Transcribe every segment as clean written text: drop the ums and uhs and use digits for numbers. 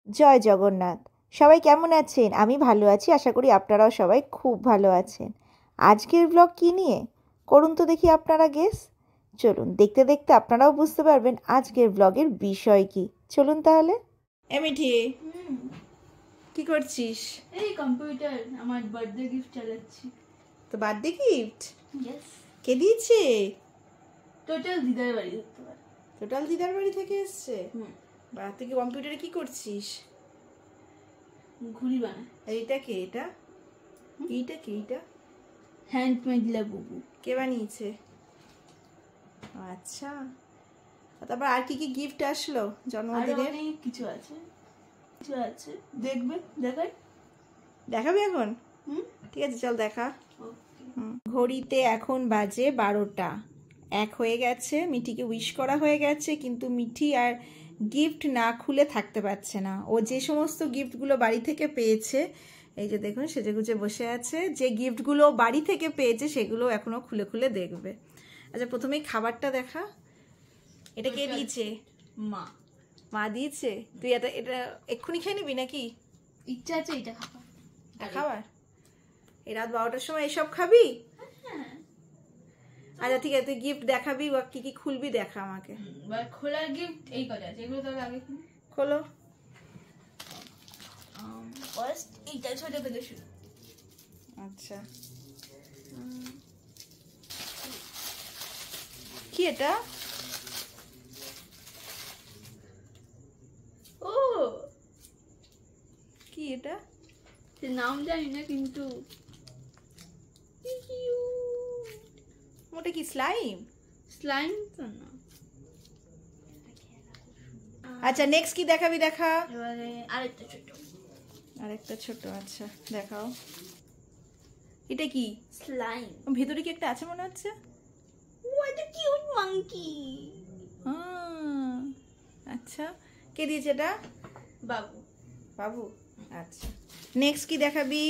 জয় জগন্নাথ। সবাই কেমন আছেন? আমি ভালো আছি, আশা করি আপনারাও সবাই খুব ভালো আছেন। আজকের ব্লগ কী নিয়ে করুন তো দেখি আপনারা গেস। চলুন দেখতে দেখতে আপনারাও বুঝতে পারবেন আজকের ব্লগের বিষয় কি। চলুন তাহলে। মিঠি, কি করছিস? এই কম্পিউটার আমার বার্থডে গিফট চালাচ্ছি। তো বার্থডে গিফট ইয়েস, কে দিয়েছে? টোটাল দিদার বাড়ি ধরতে পারে। টোটাল দিদার বাড়ি থেকে এসছে? বা তুই কি কম্পিউটারে কি করছিস? ঘুড়ি বানায়। এইটা কে? এটা এইটা কে? এটা হ্যান্ডমেড লাবুবু। কে বানিয়েছে? আচ্ছা, তারপর আর কি কি গিফট আসলো জন্মদিনের? অনেক কিছু আছে, দেখবে, দেখাই। দেখাবি এখন? ঠিক আছে, চল দেখা। ঘড়িতে এখন বাজে 12টা 1 হয়ে গেছে। মিঠিকে উইশ করা হয়ে গেছে, কিন্তু মিঠি আর গিফট না খুলে থাকতে পারছে না। ও যে সমস্ত গিফটগুলো বাড়ি থেকে পেয়েছে, এই যে দেখুন সেজেগুজে বসে আছে, যে গিফটগুলো বাড়ি থেকে পেয়েছে সেগুলো এখনো খুলে খুলে দেখবে। আচ্ছা, প্রথমেই খাবারটা দেখা। এটা কে দিয়েছে? মা। মা দিয়েছে? তুই এটা এটা এক্ষুনি খেয়ে নিবি নাকি? ইচ্ছা আছে এটা খাবার। খাবার এই রাত 12টার সময় এসব খাবি? আচ্ছা ঠিক আছে, তুই গিফট দেখাবি বা কি কি খুলবি দেখা আমাকে। খোলার গিফট এই কটা আছে, এগুলো তাহলে আগে খোলো। ফার্স্ট এইটা ছোট থেকে শুরু। আচ্ছা, কি এটা? ও কি এটা? নাম জানি না, কিন্তু ওটা কি স্লাইম? স্লাইম তো না। আচ্ছা, নেক্সট কি দেখাবি দেখা। এবারে আরেকটা ছোট। আচ্ছা দেখাও। এটা কি? স্লাইম। ভেতরে কি একটা আছে মনে হচ্ছে। What a cute monkey! আচ্ছা, কে দিয়েছে এটা? বাবু। বাবু। আচ্ছা, নেক্সট কি দেখাবি?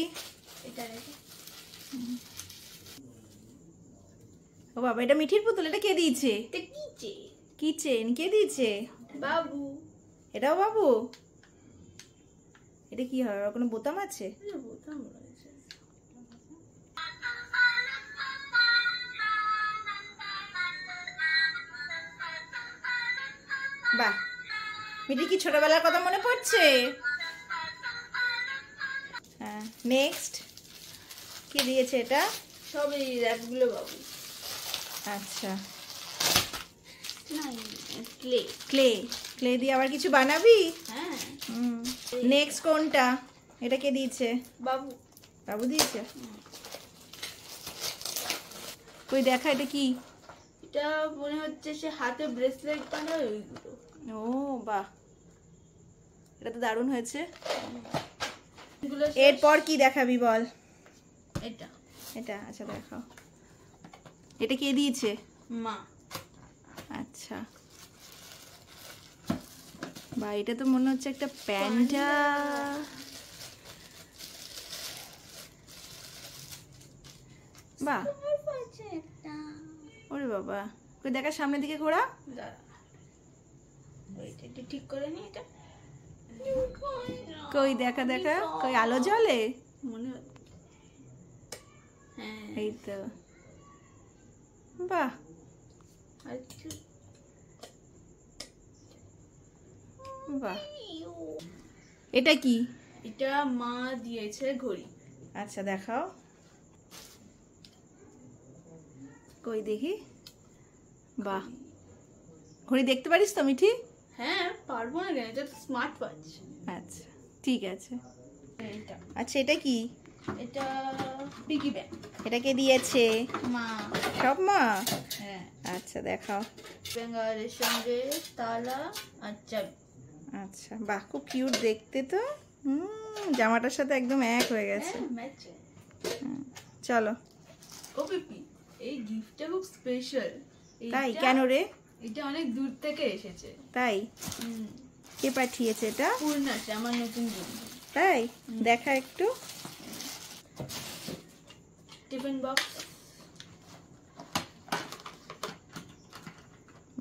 এটা রেখে। ও বাবা, এটা মিঠির পুতুল। এটা কে দিয়েছে? এটা কিচে। কিচেন কে দিয়েছে? বাবু। এটাও বাবু? এটা কি হয়? কোনো বোতাম আছে? বোতাম রয়েছে। বাহ, মিঠির কি ছোটবেলার কথা মনে পড়ছে? হ্যাঁ, নেক্সট কি দিয়েছে এটা? সব এই র্যাপগুলো বাবু। আচ্ছা, ক্লে। ক্লে। ক্লে দিয়ে আবার কিছু বানাবি? হ্যাঁ। নেক্সট কোনটা? এটা কে দিয়েছে? বাবু। বাবু দিয়েছে? কই দেখা, এটা কি? এটা মনে হচ্ছে সে হাতে ব্রেসলেট বানায় ওইগুলো। ও বাহ, এটা তো দারুণ হয়েছে। এরপর কি দেখাবি বল? এটা। এটা? আচ্ছা দেখাও। এটা কে দিয়েছে? মা। আচ্ছা, বা এটা তো মনে হচ্ছে একটা প্যান্ডা। বাহ, ওরে বাবা, কই দেখা, সামনের দিকে ঘোরা। ঠিক করে নি এটা। কই দেখা দেখা, কই আলো জ্বলে মনে হচ্ছে। হ্যাঁ, এই তো। বাহ, বাহ, এটা কি? এটা মা দিয়েছে ঘড়ি। আচ্ছা দেখাও। কই দেখি। বাহ, ঘড়ি দেখতে পারিস তো মিঠি? হ্যাঁ, পারবো না কেন, এটা স্মার্ট ওয়াচ। আচ্ছা ঠিক আছে। এটা। আচ্ছা, এটা কি? এটা পিগি ব্যাংক। এটা কে দিয়েছে? মা। সব মা? হ্যাঁ। আচ্ছা দেখাও। বেঙ্গলের সঙ্গে তালা আর চাবি। আচ্ছা, বাহ, খুব কিউট দেখতে তো। জামাটার সাথে একদম এক হয়ে গেছে। চলো। ও পিপি, এই গিফটটা খুব স্পেশাল। তাই? কেন রে? এটা অনেক দূর থেকে এসেছে। তাই? কে পাঠিয়েছে এটা? পূর্ণাশা, আমার নতুন বন্ধু। তাই? দেখা একটু। Tiffin box.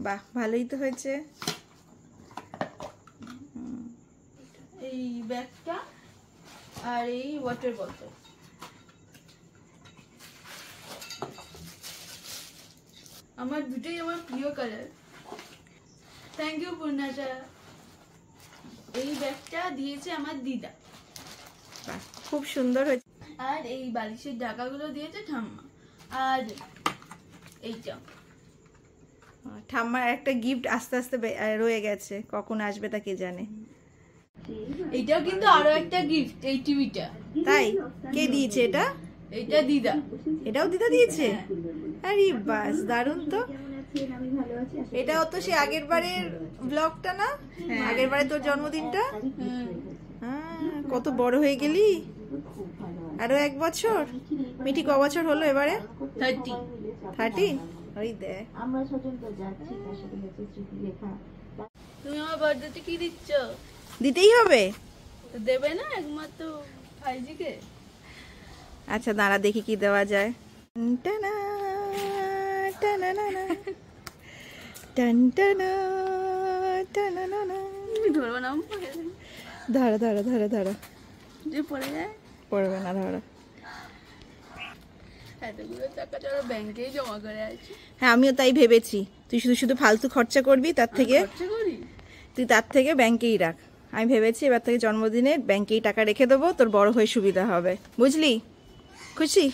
বাহ, ভালোই তো হয়েছে। এই ব্যাগটা আর এই ওয়াটার বটল। আমার দুটোই আমার প্রিয় কালার। Thank you পূর্ণাটা। এই ব্যাগটা দিয়েছে আমার দিদা। খুব সুন্দর হয়েছে। আর এই বালিশের ঢাকাগুলো দিয়েছে ঠাম্মা। আর এইটা ঠাম্মার একটা গিফট আস্তে আস্তে রয়ে গেছে, কখন আসবে তা কে জানে। এইটাও কিন্তু আরো একটা গিফট, এই টিভিটা। তাই? কে দিয়েছে এটা? এইটা দিদা। এটাও দিদা দিয়েছে? আরে বাস, দারুণ তো। এটাও তো সে আগের বারের ব্লগটা না? আগের বারে তোর জন্মদিনটা। কত বড় হয়ে গেলি, আরো 1 বছর। মিঠি ক বছর হলো এবারে? 30। ওই দেখ। তুমি আমার বার্থডেতে কি দিচ্ছ? দিতেই হবে, দেবে না একমাত্র ভাইজিকে? আচ্ছা দাঁড়া দেখি কি দেওয়া যায়। টানা টানা টান টানা টানা না। ধরবো না, ধরো ধরো ধরো ধরো, যে পড়ে যায়। পড়বে না, ধরো। এতগুলো টাকা তো ব্যাংকেই জমা করে আছে। হ্যাঁ আমিও তাই ভেবেছি, তুই শুধু শুধু ফালতু খরচা করবি, তার থেকে তুই তার থেকে ব্যাংকেই রাখ। আমি ভেবেছি এবার থেকে জন্মদিনে ব্যাংকেই টাকা রেখে দেবো, তোর বড় হয়ে সুবিধা হবে, বুঝলি? খুশি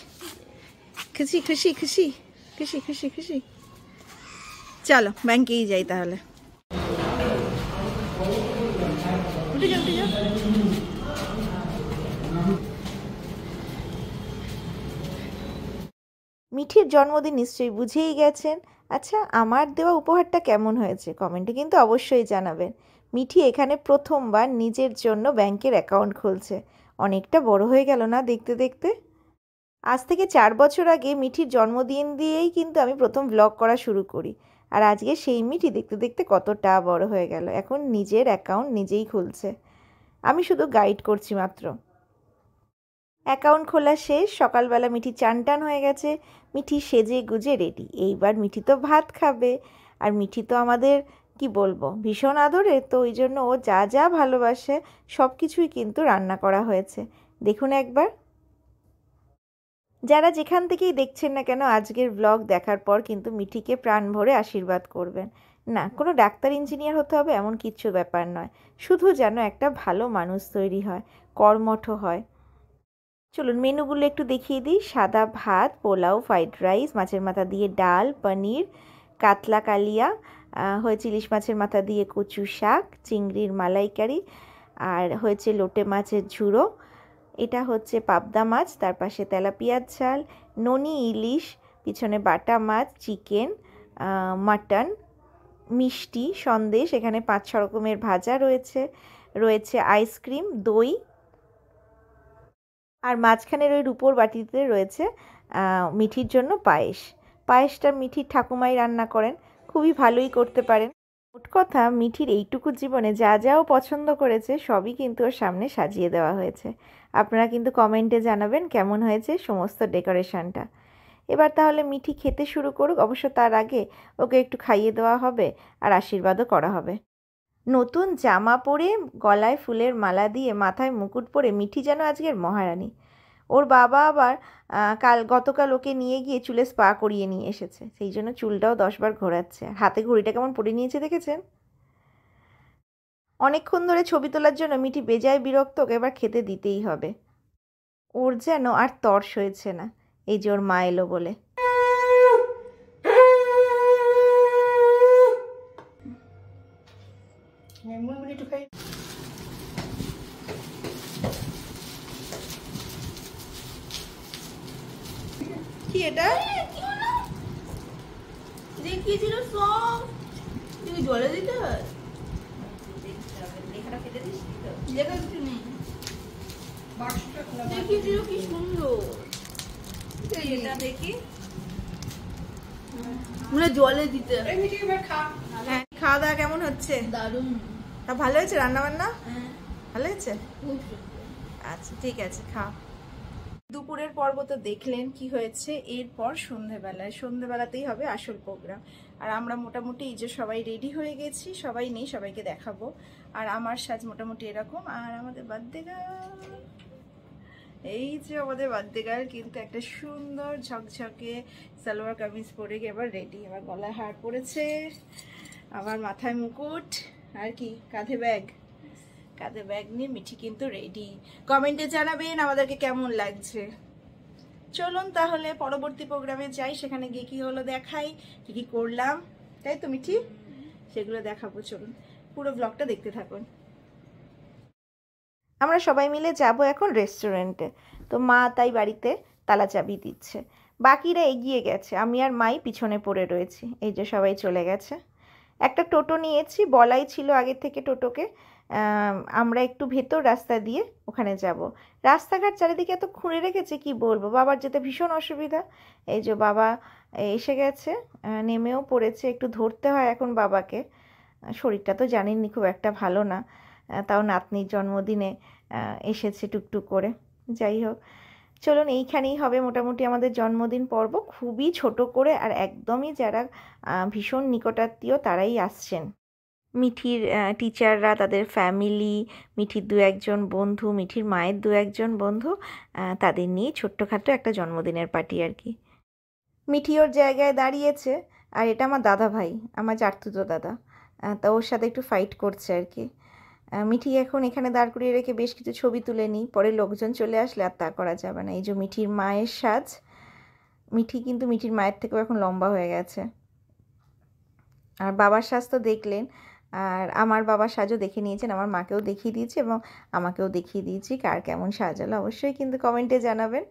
খুশি খুশি খুশি খুশি খুশি খুশি। চলো ব্যাংকেই যাই তাহলে। উঠে যাও উঠে যাও। মিঠির জন্মদিন নিশ্চয়ই বুঝেই গেছেন। আচ্ছা আমার দেওয়া উপহারটা কেমন হয়েছে কমেন্টে কিন্তু অবশ্যই জানাবেন। মিঠি এখানে প্রথমবার নিজের জন্য ব্যাংকের অ্যাকাউন্ট খুলছে। অনেকটা বড় হয়ে গেল না দেখতে দেখতে? আজ থেকে 4 বছর আগে মিঠির জন্মদিন দিয়েই কিন্তু আমি প্রথম ব্লগ করা শুরু করি। আর আজকে সেই মিঠি দেখতে দেখতে কতটা বড় হয়ে গেল, এখন নিজের অ্যাকাউন্ট নিজেই খুলছে। আমি শুধু গাইড করছি মাত্র। অ্যাকাউন্ট খোলা শেষ, সকালবেলা মিঠি চান টান হয়ে গেছে, মিঠি সেজে গুজে রেডি। এইবার মিঠি তো ভাত খাবে, আর মিঠি তো আমাদের কি বলবো ভীষণ আদরে, তো ওই জন্য ও যা যা ভালোবাসে সব কিছুই কিন্তু রান্না করা হয়েছে। দেখুন একবার। যারা যেখান থেকেই দেখছেন না কেন আজকের ব্লগ দেখার পর কিন্তু মিঠিকে প্রাণ ভরে আশীর্বাদ করবেন। না কোনো ডাক্তার ইঞ্জিনিয়ার হতে হবে এমন কিচ্ছু ব্যাপার নয়, শুধু যেন একটা ভালো মানুষ তৈরি হয়, কর্মঠ হয়। চলুন মেনুগুলো একটু দেখিয়ে দিই। সাদা ভাত, পোলাও, ফ্রাইড রাইস, মাছের মাথা দিয়ে ডাল, পনির, কাতলা কালিয়া হয়েছে, ইলিশ মাছের মাথা দিয়ে কচু শাক, চিংড়ির মালাইকারি, আর হয়েছে লোটে মাছের ঝুড়ো, এটা হচ্ছে পাবদা মাছ, তার পাশে তেলাপিয়ার ঝাল, ননি ইলিশ, পিছনে বাটা মাছ, চিকেন, মাটন, মিষ্টি, সন্দেশ, এখানে 5-6 রকমের ভাজা রয়েছে, রয়েছে আইসক্রিম, দই, আর মাঝখানের ওই রুপোর বাটিতে রয়েছে মিঠির জন্য পায়েস। পায়েসটা মিঠির ঠাকুমাই রান্না করেন, খুবই ভালোই করতে পারেন। মোট কথা মিঠির এইটুকু জীবনে যা যাও পছন্দ করেছে সবই কিন্তু ওর সামনে সাজিয়ে দেওয়া হয়েছে। আপনারা কিন্তু কমেন্টে জানাবেন কেমন হয়েছে সমস্ত ডেকোরেশনটা। এবার তাহলে মিঠি খেতে শুরু করুক, অবশ্য তার আগে ওকে একটু খাইয়ে দেওয়া হবে আর আশীর্বাদও করা হবে। নতুন জামা পরে, গলায় ফুলের মালা দিয়ে, মাথায় মুকুট পরে মিঠি যেন আজকের মহারানী। ওর বাবা আবার গতকাল ওকে নিয়ে গিয়ে চুলে স্পা করিয়ে নিয়ে এসেছে, সেই জন্য চুলটাও 10 বার ঘোরাচ্ছে। হাতে ঘড়িটা কেমন পরে নিয়েছে দেখেছেন? অনেকক্ষণ ধরে ছবি তোলার জন্য মিঠি বেজায় বিরক্ত, ওকে এবার খেতে দিতেই হবে। ওর যেন আর তর্স হয়েছে না, এই যে ওর মা এলো বলে। কি এটা? দেখিয়েছিল সব, তুমি জলে দিতে হয়। লেখা কিছু নেই, দেখিয়েছিল কি সুন্দর। এটা দেখি, মানে জলে দিতে হয়। হ্যাঁ খাওয়া দাওয়া কেমন হচ্ছে? দারুণ। তা ভালো হয়েছে রান্না বান্না? হ্যাঁ ভালো হয়েছে? খুব সুন্দর। আচ্ছা ঠিক আছে খাও। দুপুরের পর্ব তো দেখলেন কি হয়েছে। এরপর সন্ধেবেলাতেই হবে আসল প্রোগ্রাম। আর আমরা মোটামুটি এই যে সবাই রেডি হয়ে গেছি, সবাই নেই, সবাইকে দেখাবো। আর আমার সাজ মোটামুটি এরকম। আর আমাদের বার্থডে গার্ল, এই যে আমাদের বার্থডে গার্ল কিন্তু একটা সুন্দর ঝকঝকে সালোয়ার কামিজ পরে এবার রেডি। আবার গলায় হার পরেছে, আবার মাথায় মুকুট, আর কি কাঁধে ব্যাগ নিয়ে মিঠি কিন্তু রেডি। কমেন্টে জানাবেন আমাদেরকে কেমন লাগছে। চলুন তাহলে পরবর্তী প্রোগ্রামে যাই, সেখানে গিয়ে কি হলো দেখাই, কি করলাম, তাই তো মিঠি, সেগুলো দেখাবো। চলুন পুরো ব্লগটা দেখতে থাকুন। আমরা সবাই মিলে যাব এখন রেস্টুরেন্টে। তো মা তাই বাড়িতে তালা চাবি দিচ্ছে, বাকিরা এগিয়ে গেছে, আমি আর মাই পিছনে পড়ে রয়েছি। এই যে সবাই চলে গেছে। একটা টোটো নিয়েছি, বলাই ছিল আগে থেকে টোটোকে আমরা একটু ভেতর রাস্তা দিয়ে ওখানে যাব। রাস্তাঘাট চারিদিকে এত খুঁড়ে রেখেছে কি বলবো, বাবার যেতে ভীষণ অসুবিধা। এই যে বাবা এসে গেছে, নেমেও পড়েছে, একটু ধরতে হয় এখন বাবাকে। শরীরটা তো জানেননি খুব একটা ভালো না, তাও নাতনির জন্মদিনে এসেছে টুকটুক করে। যাই হোক, চলুন এইখানেই হবে মোটামুটি আমাদের জন্মদিন পর্ব, খুবই ছোট করে। আর একদমই যারা ভীষণ নিকটাত্মীয় তারাই আসছেন। মিঠির টিচাররা, তাদের ফ্যামিলি, মিঠির দু একজন বন্ধু, মিঠির মায়ের দু একজন বন্ধু, তাদের নিয়ে ছোট্টখাটো একটা জন্মদিনের পার্টি আর কি। মিঠি ওর জায়গায় দাঁড়িয়েছে, আর এটা আমার দাদা ভাই, আমার চারতুতো দাদা, তা ওর সাথে একটু ফাইট করছে আর কি। মিঠি এখন এখানে দাঁড় করিয়ে রেখে বেশ কিছু ছবি তুলে নিই, পরে লোকজন চলে আসলে আর তা করা যাবে না। এই যে মিঠির মায়ের সাজ, মিঠি কিন্তু মিঠির মায়ের থেকেও এখন লম্বা হয়ে গেছে। আর বাবার সাজ তো দেখলেন, আর আমার বাবার সাজও দেখে নিয়েছেন, আমার মাকেও দেখিয়ে দিয়েছি এবং আমাকেও দেখিয়ে দিয়েছি। কার কেমন সাজালো অবশ্যই কিন্তু কমেন্টে জানাবেন।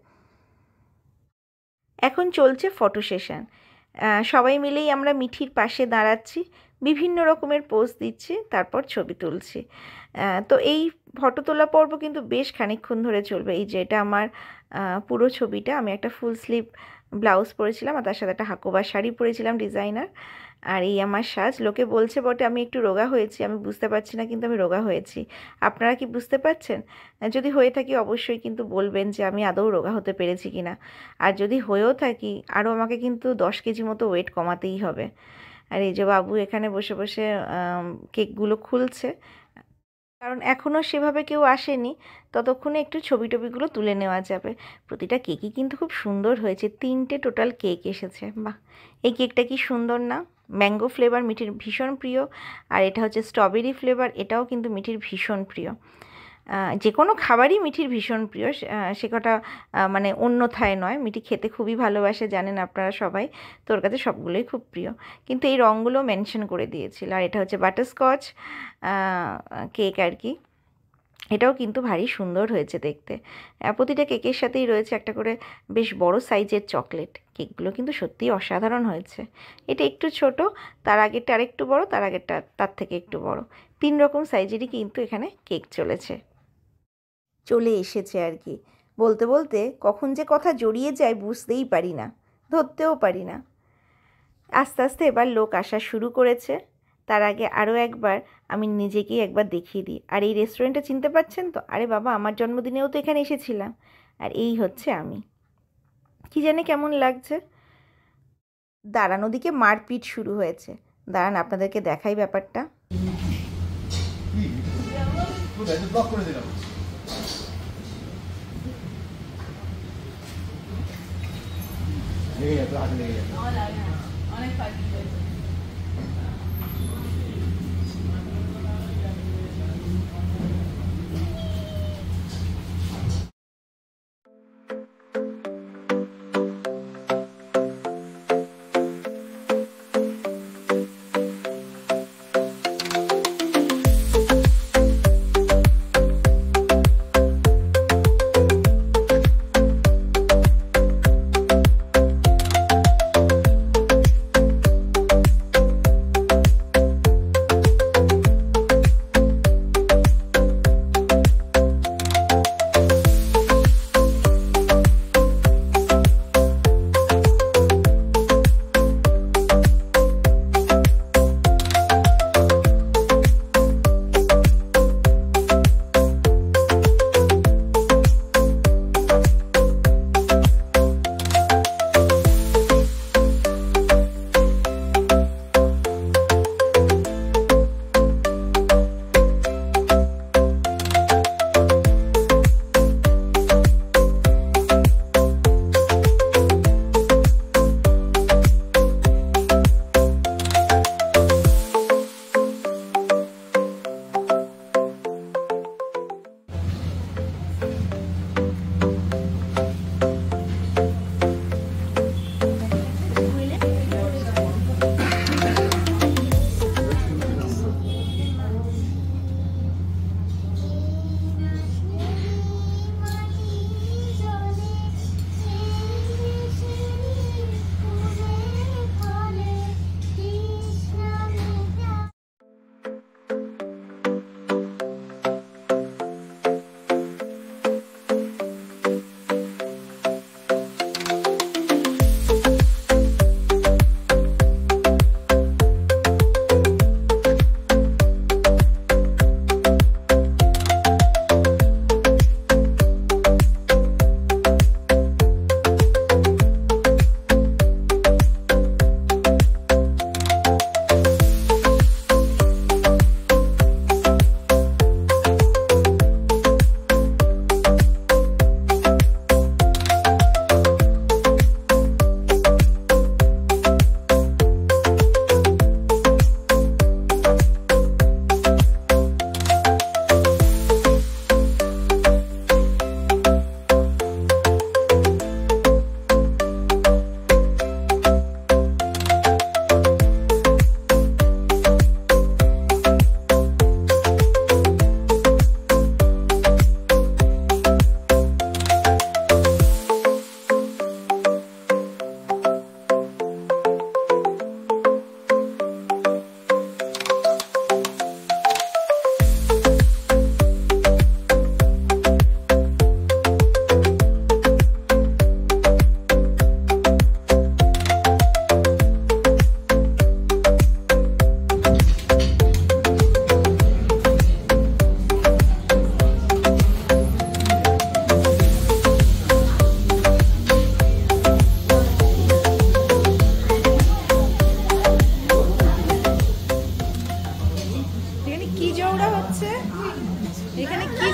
এখন চলছে ফটো সেশন, সবাই মিলেই আমরা মিঠির পাশে দাঁড়াচ্ছি, বিভিন্ন রকমের পোজ দিচ্ছি, তারপর ছবি তুলছি। তো এই ফটো তোলা পর্ব কিন্তু বেশ খানিকক্ষণ ধরে চলবে। এই যে এটা আমার পুরো ছবিটা, আমি একটা ফুল স্লিভ ব্লাউজ পরেছিলাম আর তার সাথে একটা হাকোবা শাড়ি পরেছিলাম ডিজাইনার। আর এই আমার সাজ। লোকে বলছে বটে আমি একটু রোগা হয়েছি, আমি বুঝতে পারছি না কিন্তু আমি রোগা হয়েছি। আপনারা কি বুঝতে পারছেন? যদি হয়ে থাকি অবশ্যই কিন্তু বলবেন যে আমি আদৌ রোগা হতে পেরেছি কিনা। আর যদি হয়েও থাকি, আরও আমাকে কিন্তু 10 কেজি মতো ওয়েট কমাতেই হবে। আর এই যে বাবু এখানে বসে বসে কেকগুলো খুলছে, কারণ এখনও সেভাবে কেউ আসেনি, ততক্ষণে একটু ছবি টবিগুলো তুলে নেওয়া যাবে। প্রতিটা কেকই কিন্তু খুব সুন্দর হয়েছে, 3টে টোটাল কেক এসেছে। বাহ, এই কেকটা কি সুন্দর না? ম্যাঙ্গো ফ্লেভার মিঠির ভীষণ প্রিয়, আর এটা হচ্ছে স্ট্রবেরি ফ্লেভার, এটাও কিন্তু মিঠির ভীষণ প্রিয়। যে কোনো খাবারই মিঠির ভীষণ প্রিয়, সে কটা মানে অন্যথায় নয়। মিঠি খেতে খুবই ভালোবাসে, জানেন আপনারা সবাই, তোর কাছে সবগুলোই খুব প্রিয়। কিন্তু এই রঙগুলো মেনশন করে দিয়েছিল। আর এটা হচ্ছে বাটারস্কচ কেক আর কি, এটাও কিন্তু ভারী সুন্দর হয়েছে দেখতে। প্রতিটা কেকের সাথেই রয়েছে একটা করে বেশ বড় সাইজের চকলেট। কেকগুলো কিন্তু সত্যিই অসাধারণ হয়েছে। এটা একটু ছোট, তার আগেরটা আরেকটু বড়, তার আগেরটা তার থেকে একটু বড়, 3 রকম সাইজেরই কিন্তু এখানে কেক চলে এসেছে আর কি। বলতে বলতে কখন যে কথা জড়িয়ে যায় বুঝতেই পারি না, ধরতেও পারি না। আস্তে আস্তে এবার লোক আসা শুরু করেছে। তার আগে আরও একবার আমি নিজেকেই একবার দেখিয়ে দিই। আর এই রেস্টুরেন্টটা চিনতে পারছেন তো? আরে বাবা, আমার জন্মদিনেও তো এখানে এসেছিলাম। আর এই হচ্ছে আমি। কি জানি কেমন লাগছে। দাঁড়ানো দিকে মারপিট শুরু হয়েছে। দাঁড়ান আপনাদেরকে দেখাই ব্যাপারটা। অনেক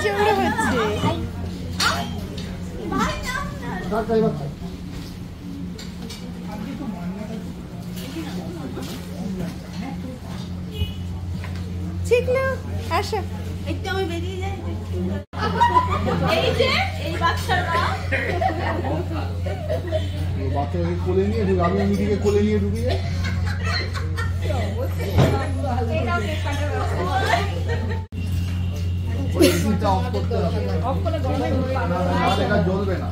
ঝগড়া হচ্ছে। শিখলো, আসো। একটু আমি বেরিয়ে যাই। এই যে এই বাচ্চাটা বাচ্চাকে কোলে নিয়ে ঢুকে, আমি মিটিকে কোলে নিয়ে ঢুকি যায়। জ্বলবে না।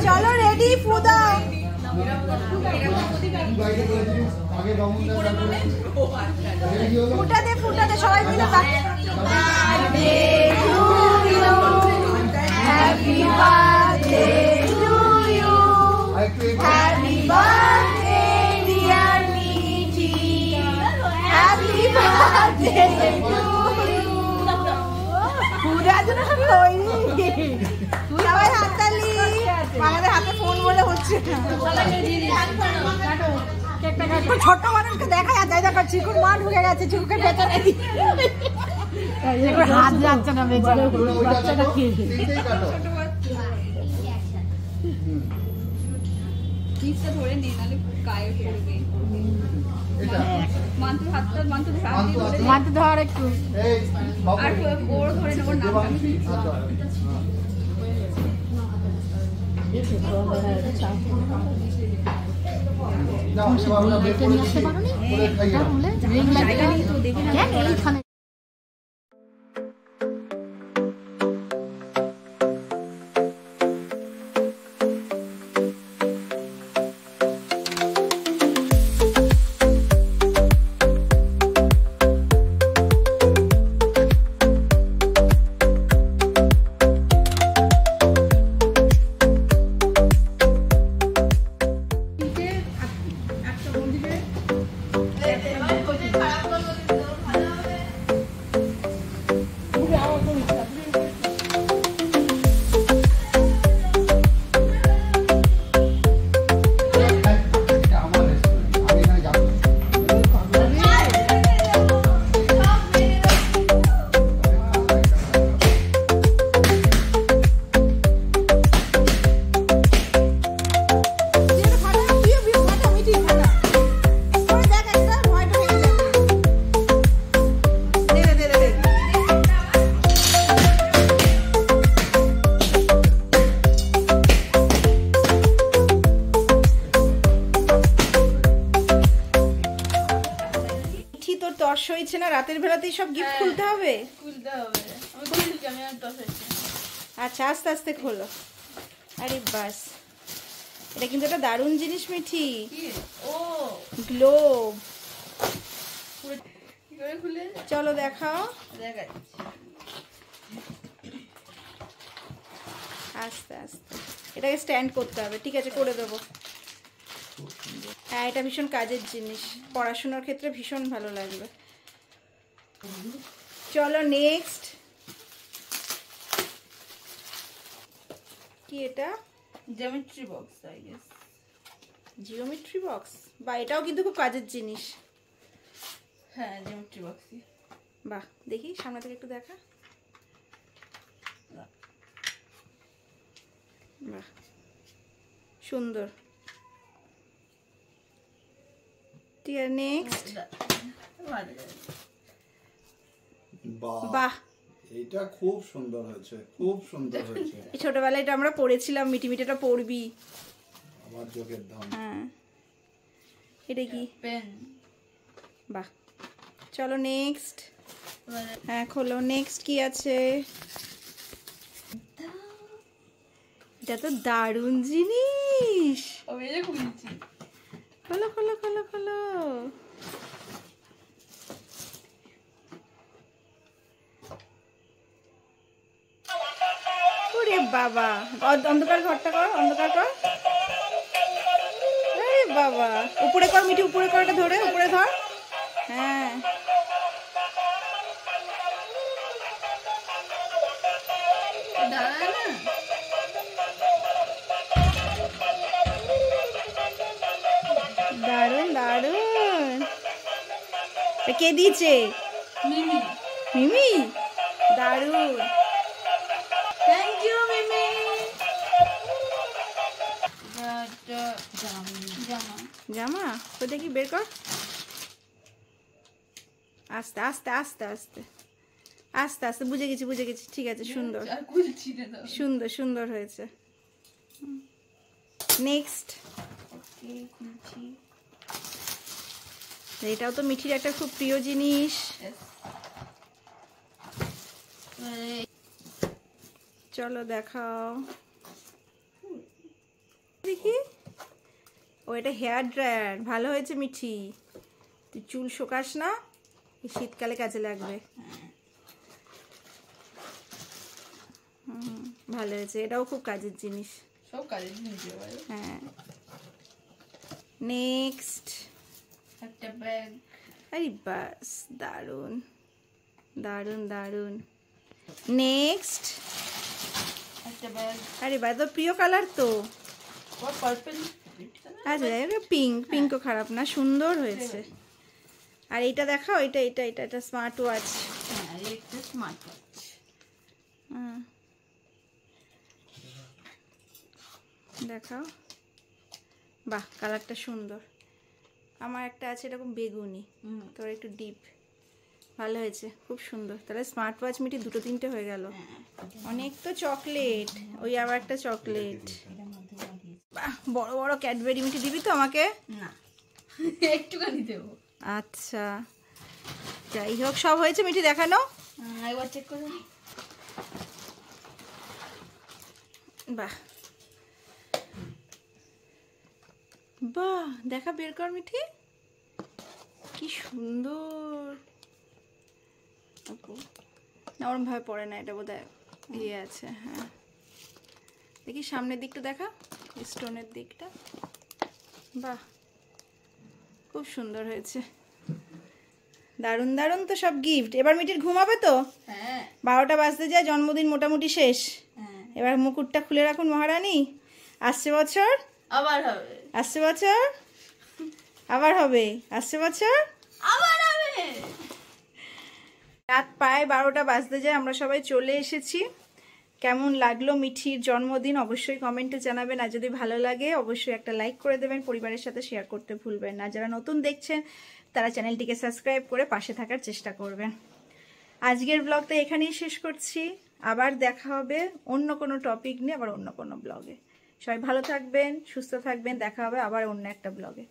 চলো রেডি, ফু দাও। ফুটা দে, ফুটা দে, সবাই মিলে happy birthday to you, happy birthday dear Mithi, happy birthday to you. পুরা জন্য তৈরি, সবাই হাততালি। আমাদের হাতে ফোন বলে হচ্ছে ছোট মানুষকে দেখা যাচ্ছে, দেখো চিকুর মা ঢুকে গেছে, চিকুকে ভেতরে হাত যাচ্ছে না বেচারা, বাচ্চাটা খেয়ে ধরে নে, নাহলে গায়ে পড়বে। মানতে ধর একটু, আর ওর ধরে নেবো নাম। তর্স হয়েছে না, রাতের বেলাতেই সব গিফট খুলতে হবে। খুলতে হবে, আমি খুলছি, আমি আর দশ হয়েছে। আচ্ছা আস্তে আস্তে খোলো। আরে বাস, এটা কিন্তু একটা দারুণ জিনিস মিঠি। ও গ্লোব, কি করে খুলে? চলো দেখাও। দেখাচ্ছি। আস্তে আস্তে এটাকে স্ট্যান্ড করতে হবে, ঠিক আছে করে দেবো। হ্যাঁ এটা ভীষণ কাজের জিনিস, পড়াশোনার ক্ষেত্রে ভীষণ ভালো লাগবে। চলো নেক্সট, কি এটা? Geometry box, I guess. Geometry box, বা এটাও কিন্তু খুব কাজের জিনিস। হ্যাঁ জিওমেট্রি বক্সই। বাহ, দেখি সামনে থেকে একটু দেখা। বাহ সুন্দর। ঠিক আছে নেক্সট। বাহ এটা খুব সুন্দর হয়েছে, খুব সুন্দর হয়েছে। এই ছোটবেলায় এটা আমরা পড়েছিলাম, মিটি মিটিটা পড়বি। আমার চোখের ধান। হ্যাঁ এটা কি? পেন। বাহ, চলো নেক্সট। হ্যাঁ খোলো, নেক্সট কি আছে? এটা তো দারুণ জিনিস। আমি এটা খুলছি। খোলো খোলো খোলো খোলো। ওরে বাবা, অন্ধকার ঘরটা কর, অন্ধকার কর। আরে বাবা, উপরে কর মিঠি, উপরে কর, এটা ধরে উপরে ধর। হ্যাঁ দাঁড়ায় না। দারুণ দারুণ। কে দিয়েছে? মিমি। মিমি, দারুণ। থ্যাংক ইউ মিমি। জামা। জামা তো দেখি, বের কর। আস্তে আস্তে আস্তে আস্তে আস্তে আস্তে, বুঝে গেছি বুঝে গেছি, ঠিক আছে, সুন্দর আর খুলছি না তো। সুন্দর সুন্দর হয়েছে। নেক্সট, ওকে, খুলছি। এটাও তো মিঠির একটা খুব প্রিয় জিনিস। চলো দেখাও দেখি। ও, এটা হেয়ার ড্রায়ার। ভালো হয়েছে মিঠি, তুই চুল শোকাস না, এই শীতকালে কাজে লাগবে। ভালো হয়েছে, এটাও খুব কাজের জিনিস। সব কাজে নিতে পারে। হ্যাঁ। নেক্সট, একটা ব্যাগ। আরে বাস, দারুণ দারুণ দারুণ। নেক্সট, একটা ব্যাগ। আরে বা, তো প্রিয় কালার তো। পার্পল। আচ্ছা, পিঙ্ক, পিঙ্কও খারাপ না, সুন্দর হয়েছে। আর এইটা দেখাও, এটা এটা এটা এটা স্মার্ট ওয়াচ। হ্যাঁ, একটা স্মার্ট ওয়াচ। দেখাও, বাহ, কালারটা সুন্দর। আমার একটা আছে এরকম বেগুনি, তোর একটু ডিপ। ভালো হয়েছে, খুব সুন্দর। তাহলে স্মার্ট ওয়াচ মিটি দুটো তিনটে হয়ে গেল। অনেক তো চকলেট, ওই আবার একটা চকলেট। বাহ, বড় বড় ক্যাডবেরি মিটি দিবি তো আমাকে? না, একটুখানি দেবো। আচ্ছা, যাই হোক, সব হয়েছে মিটি, দেখানো। একবার চেক করে। বাহ বাহ, দেখা, বের কর মিঠি, কি সুন্দর। না, ওরম ভাবে পড়ে না, এটা বোধহয় ইয়ে আছে। হ্যাঁ, দেখি সামনের দিকটা দেখা, স্টোনের দিকটা। বাহ, খুব সুন্দর হয়েছে, দারুণ দারুণ তো সব গিফট। এবার মিটির ঘুমাবে তো, হ্যাঁ 12টা বাজতে যায়, জন্মদিন মোটামুটি শেষ। হ্যাঁ, এবার মুকুটটা খুলে রাখুন মহারানী। আসছে বছর, আবার হবে। আসছে বছর, আবার হবে, আসছে বছর, আবার হবে। রাত প্রায় 12টা বাজতে যায়, আমরা সবাই চলে এসেছি। কেমন লাগলো মিঠির জন্মদিন অবশ্যই কমেন্টে জানাবেন। আর যদি ভালো লাগে অবশ্যই একটা লাইক করে দেবেন, পরিবারের সাথে শেয়ার করতে ভুলবেন না। যারা নতুন দেখছেন তারা চ্যানেলটিকে সাবস্ক্রাইব করে পাশে থাকার চেষ্টা করবেন। আজকের ব্লগটা এখানেই শেষ করছি, আবার দেখা হবে অন্য কোনো টপিক নিয়ে, আবার অন্য কোনো ব্লগে। সবাই ভালো থাকবেন, সুস্থ থাকবেন, দেখা হবে আবার অন্য একটা ব্লগে।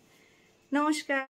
নমস্কার।